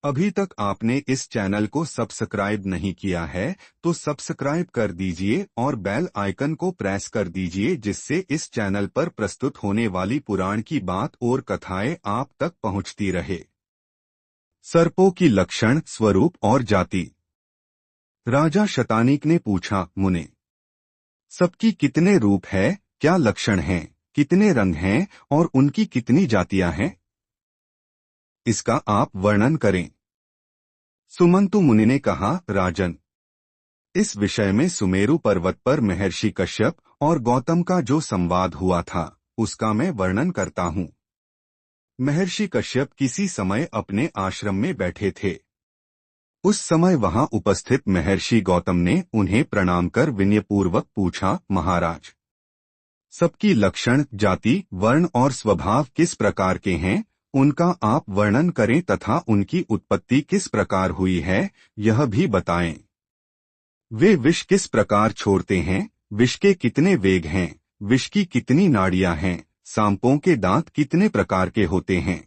अभी तक आपने इस चैनल को सब्सक्राइब नहीं किया है तो सब्सक्राइब कर दीजिए और बेल आइकन को प्रेस कर दीजिए, जिससे इस चैनल पर प्रस्तुत होने वाली पुराण की बात और कथाएं आप तक पहुंचती रहे। सर्पों की लक्षण, स्वरूप और जाति। राजा शतानीक ने पूछा, मुने, सबकी कितने रूप है, क्या लक्षण हैं, कितने रंग हैं और उनकी कितनी जातियां हैं? इसका आप वर्णन करें। सुमंतु मुनि ने कहा, राजन, इस विषय में सुमेरु पर्वत पर महर्षि कश्यप और गौतम का जो संवाद हुआ था उसका मैं वर्णन करता हूँ। महर्षि कश्यप किसी समय अपने आश्रम में बैठे थे। उस समय वहां उपस्थित महर्षि गौतम ने उन्हें प्रणाम कर विनयपूर्वक पूछा, महाराज, सबकी लक्षण, जाति, वर्ण और स्वभाव किस प्रकार के हैं, उनका आप वर्णन करें तथा उनकी उत्पत्ति किस प्रकार हुई है यह भी बताएं। वे विष किस प्रकार छोड़ते हैं, विष के कितने वेग हैं, विष की कितनी नाड़ियां हैं, सांपों के दांत कितने प्रकार के होते हैं,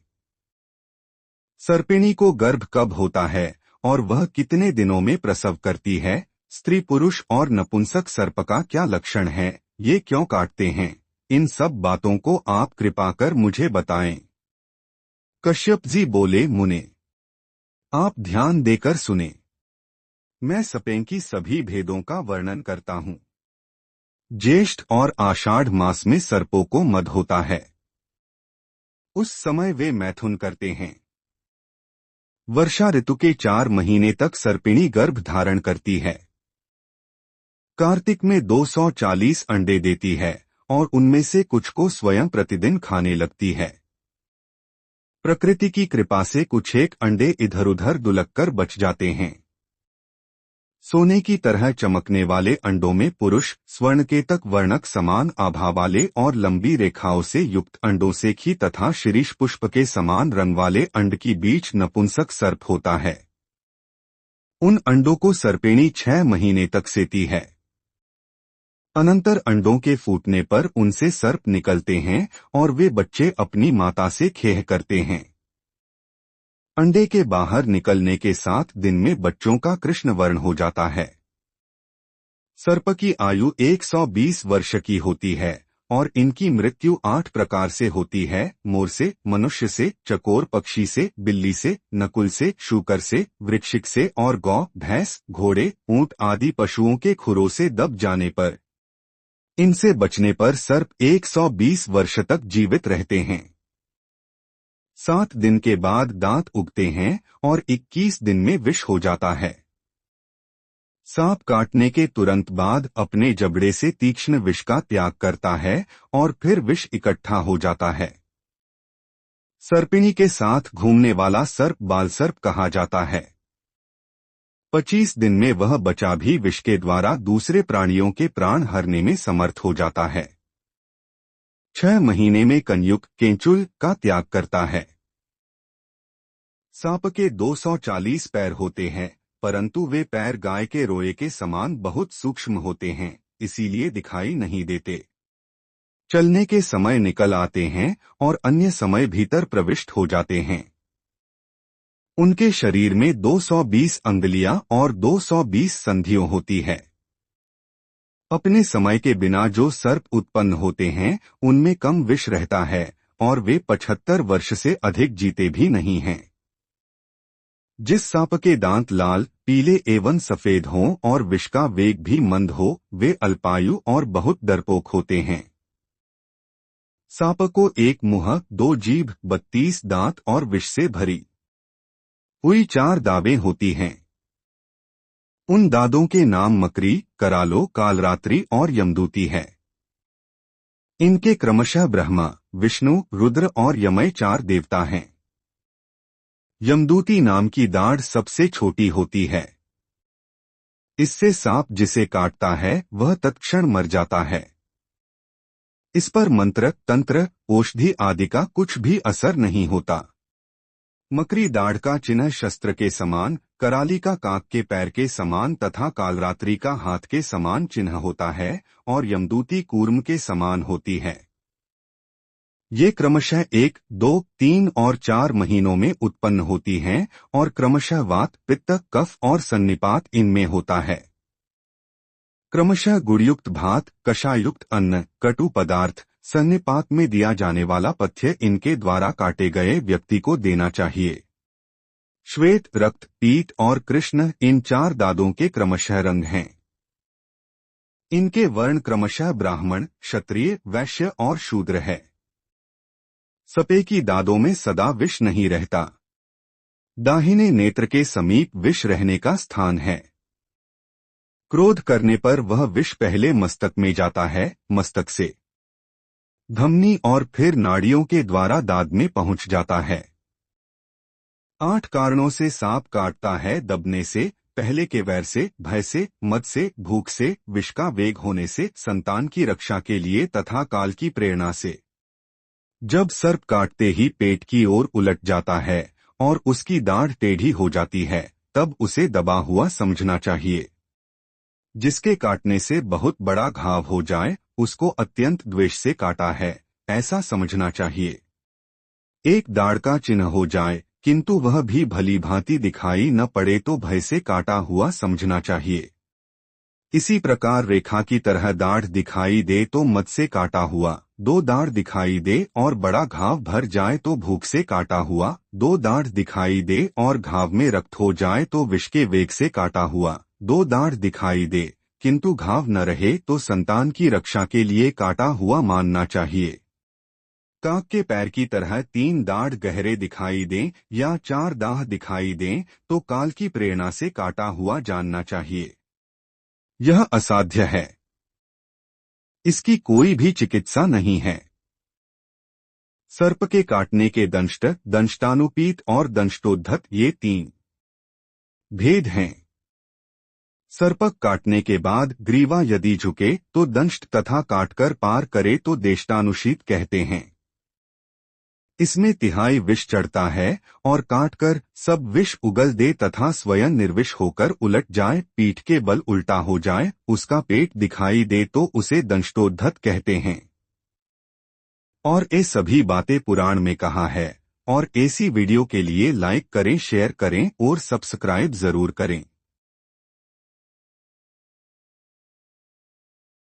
सर्पिणी को गर्भ कब होता है और वह कितने दिनों में प्रसव करती है, स्त्री पुरुष और नपुंसक सर्प का क्या लक्षण है, ये क्यों काटते हैं, इन सब बातों को आप कृपा कर मुझे बताएं। कश्यप जी बोले, मुने, आप ध्यान देकर सुने। मैं सपें की सभी भेदों का वर्णन करता हूँ। ज्येष्ठ और आषाढ़ मास में सर्पों को मद होता है। उस समय वे मैथुन करते हैं। वर्षा ऋतु के 4 महीने तक सर्पिणी गर्भ धारण करती है। कार्तिक में 240 अंडे देती है और उनमें से कुछ को स्वयं प्रतिदिन खाने लगती है। प्रकृति की कृपा से कुछ एक अंडे इधर उधर दुलककर बच जाते हैं। सोने की तरह चमकने वाले अंडों में पुरुष, स्वर्णकेतक वर्णक समान आभा वाले और लंबी रेखाओं से युक्त अंडों से खी तथा शिरीष पुष्प के समान रंग वाले अंड की बीच नपुंसक सर्प होता है। उन अंडों को सर्पिणी 6 महीने तक सेती है। अनंतर अंडों के फूटने पर उनसे सर्प निकलते हैं और वे बच्चे अपनी माता से खेह करते हैं। अंडे के बाहर निकलने के 7 दिन में बच्चों का कृष्ण वर्ण हो जाता है। सर्प की आयु 120 वर्ष की होती है और इनकी मृत्यु 8 प्रकार से होती है, मोर से, मनुष्य से, चकोर पक्षी से, बिल्ली से, नकुल से, शूकर से, वृक्षिक से और गौ, भैंस, घोड़े, ऊंट आदि पशुओं के खुरों से दब जाने पर। इनसे बचने पर सर्प 120 वर्ष तक जीवित रहते हैं। 7 दिन के बाद दांत उगते हैं और 21 दिन में विष हो जाता है। सांप काटने के तुरंत बाद अपने जबड़े से तीक्ष्ण विष का त्याग करता है और फिर विष इकट्ठा हो जाता है। सर्पिणी के साथ घूमने वाला सर्प बालसर्प कहा जाता है। 25 दिन में वह बचा भी विष के द्वारा दूसरे प्राणियों के प्राण हरने में समर्थ हो जाता है। 6 महीने में कन्युक केंचुल का त्याग करता है। सांप के 240 पैर होते हैं, परंतु वे पैर गाय के रोए के समान बहुत सूक्ष्म होते हैं, इसीलिए दिखाई नहीं देते। चलने के समय निकल आते हैं और अन्य समय भीतर प्रविष्ट हो जाते हैं। उनके शरीर में 220 अंगुलियां और 220 संधियों होती है। अपने समय के बिना जो सर्प उत्पन्न होते हैं उनमें कम विष रहता है और वे 75 वर्ष से अधिक जीते भी नहीं हैं। जिस सांप के दांत लाल, पीले एवं सफेद हों और विष का वेग भी मंद हो, वे अल्पायु और बहुत डरपोक होते हैं। सांप को 1 मुंह, 2 जीभ, 32 दांत और विष से भरी हुई 4 दावें होती हैं। उन दादों के नाम मकरी, करालो, कालरात्रि और यमदूती है। इनके क्रमशः ब्रह्मा, विष्णु, रुद्र और यमय 4 देवता हैं। यमदूती नाम की दाढ़ सबसे छोटी होती है। इससे सांप जिसे काटता है वह तत्क्षण मर जाता है। इस पर मंत्र, तंत्र, औषधि आदि का कुछ भी असर नहीं होता। मकरी दाढ़ का चिन्ह शस्त्र के समान, कराली का काक के पैर के समान तथा कालरात्रि का हाथ के समान चिन्ह होता है और यमदूती कूर्म के समान होती है। ये क्रमशः 1, 2, 3 और 4 महीनों में उत्पन्न होती हैं और क्रमशः वात, पित्त, कफ और सन्निपात इनमें होता है। क्रमशः गुड़युक्त भात, कषायुक्त अन्न, कटु पदार्थ, सन्निपात में दिया जाने वाला पथ्य इनके द्वारा काटे गए व्यक्ति को देना चाहिए। श्वेत, रक्त, पीत और कृष्ण इन 4 दादों के क्रमशः रंग हैं। इनके वर्ण क्रमशः ब्राह्मण, क्षत्रिय, वैश्य और शूद्र है। सपेकी दादों में सदा विष नहीं रहता। दाहिने नेत्र के समीप विष रहने का स्थान है। क्रोध करने पर वह विष पहले मस्तक में जाता है, मस्तक से धमनी और फिर नाड़ियों के द्वारा दाद में पहुंच जाता है। 8 कारणों से सांप काटता है: दबने से, पहले के वैर से, भय से, मद से, भूख से, विष का वेग होने से, संतान की रक्षा के लिए तथा काल की प्रेरणा से। जब सर्प काटते ही पेट की ओर उलट जाता है और उसकी दाढ़ टेढ़ी हो जाती है, तब उसे दबा हुआ समझना चाहिए। जिसके काटने से बहुत बड़ा घाव हो जाए, उसको अत्यंत द्वेष से काटा है, ऐसा समझना चाहिए। एक दाढ़ का चिन्ह हो जाए किंतु वह भी भली भांति दिखाई न पड़े तो भय से काटा हुआ समझना चाहिए। इसी प्रकार रेखा की तरह दाढ़ दिखाई दे तो मद से काटा हुआ, 2 दाढ़ दिखाई दे और बड़ा घाव भर जाए तो भूख से काटा हुआ, 2 दाढ़ दिखाई दे और घाव में रक्त हो जाए तो विष के वेग से काटा हुआ, 2 दाढ़ दिखाई दे किंतु घाव न रहे तो संतान की रक्षा के लिए काटा हुआ मानना चाहिए। काक के पैर की तरह 3 दाढ़ गहरे दिखाई दें या 4 दाढ़ दिखाई दें तो काल की प्रेरणा से काटा हुआ जानना चाहिए। यह असाध्य है। इसकी कोई भी चिकित्सा नहीं है। सर्प के काटने के दंष्ट, दंष्टानुपीत और दंष्टोद्धत ये 3 भेद हैं। सर्पक काटने के बाद ग्रीवा यदि झुके तो दंष्ट तथा काटकर पार करे तो देष्टानुशीत कहते हैं। इसमें तिहाई विष चढ़ता है और काटकर सब विष उगल दे तथा स्वयं निर्विष होकर उलट जाए, पीठ के बल उल्टा हो जाए, उसका पेट दिखाई दे तो उसे दंष्टोद्धत कहते हैं। और ये सभी बातें पुराण में कहा है। और ऐसी वीडियो के लिए लाइक करें, शेयर करें और सब्सक्राइब जरूर करें।